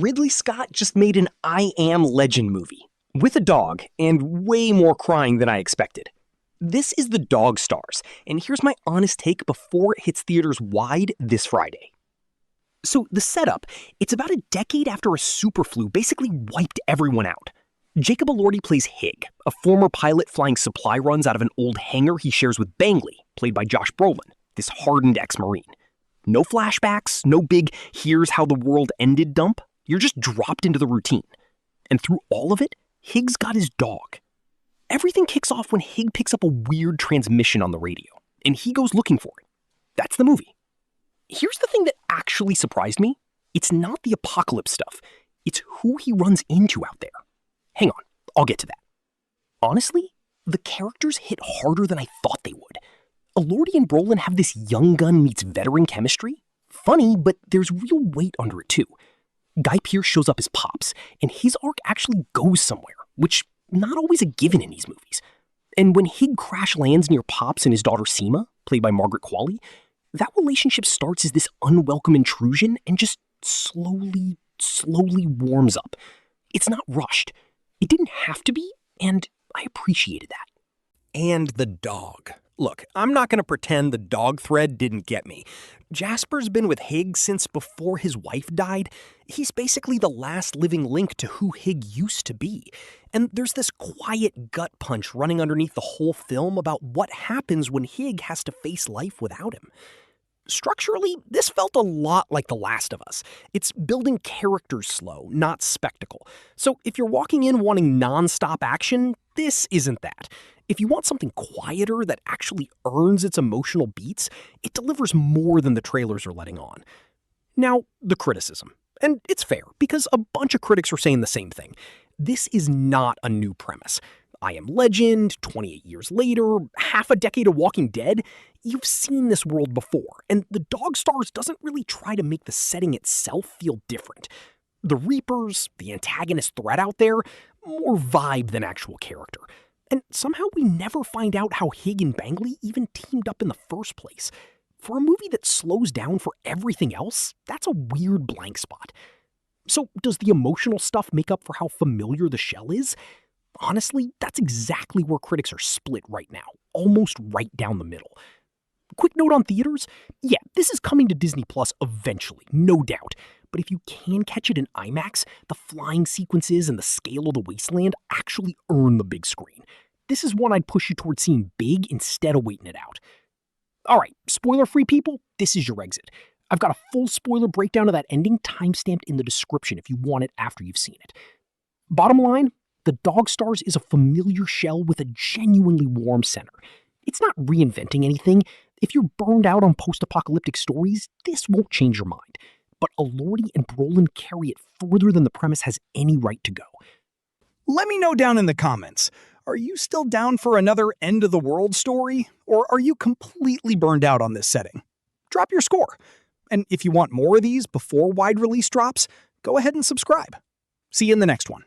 Ridley Scott just made an I Am Legend movie, with a dog, and way more crying than I expected. This is The Dog Stars, and here's my honest take before it hits theaters wide this Friday. So the setup, it's about a decade after a super flu basically wiped everyone out. Jacob Elordi plays Hig, a former pilot flying supply runs out of an old hangar he shares with Bangley, played by Josh Brolin, this hardened ex-Marine. No flashbacks, no big here's how the world ended dump. You're just dropped into the routine. And through all of it, Hig's got his dog. Everything kicks off when Hig picks up a weird transmission on the radio, and he goes looking for it. That's the movie. Here's the thing that actually surprised me. It's not the apocalypse stuff. It's who he runs into out there. Hang on, I'll get to that. Honestly, the characters hit harder than I thought they would. Elordi and Brolin have this young gun meets veteran chemistry. Funny, but there's real weight under it too. Guy Pearce shows up as Pops, and his arc actually goes somewhere, which not always a given in these movies. And when Hig crash lands near Pops and his daughter Seema, played by Margaret Qualley, that relationship starts as this unwelcome intrusion and just slowly warms up. It's not rushed. It didn't have to be, and I appreciated that. And the dog. Look, I'm not going to pretend the dog thread didn't get me. Jasper's been with Hig since before his wife died. He's basically the last living link to who Hig used to be. And there's this quiet gut punch running underneath the whole film about what happens when Hig has to face life without him. Structurally, this felt a lot like The Last of Us. It's building characters slow, not spectacle. So if you're walking in wanting non-stop action, this isn't that. If you want something quieter that actually earns its emotional beats, it delivers more than the trailers are letting on. Now, the criticism. And it's fair, because a bunch of critics are saying the same thing. This is not a new premise. I Am Legend, 28 years later, half a decade of Walking Dead. You've seen this world before, and The Dog Stars doesn't really try to make the setting itself feel different. The Reapers, the antagonist threat out there, more vibe than actual character. And somehow we never find out how Hig and Bangley even teamed up in the first place. For a movie that slows down for everything else, that's a weird blank spot. So does the emotional stuff make up for how familiar the shell is? Honestly, that's exactly where critics are split right now, almost right down the middle. Quick note on theaters, yeah, this is coming to Disney Plus eventually, no doubt. But if you can catch it in IMAX, the flying sequences and the scale of the wasteland actually earn the big screen. This is one I'd push you towards seeing big instead of waiting it out. Alright, spoiler-free people, this is your exit. I've got a full spoiler breakdown of that ending timestamped in the description if you want it after you've seen it. Bottom line, The Dog Stars is a familiar shell with a genuinely warm center. It's not reinventing anything. If you're burned out on post-apocalyptic stories, this won't change your mind. But Elordi and Brolin carry it further than the premise has any right to go. Let me know down in the comments. Are you still down for another end-of-the-world story? Or are you completely burned out on this setting? Drop your score. And if you want more of these before wide release drops, go ahead and subscribe. See you in the next one.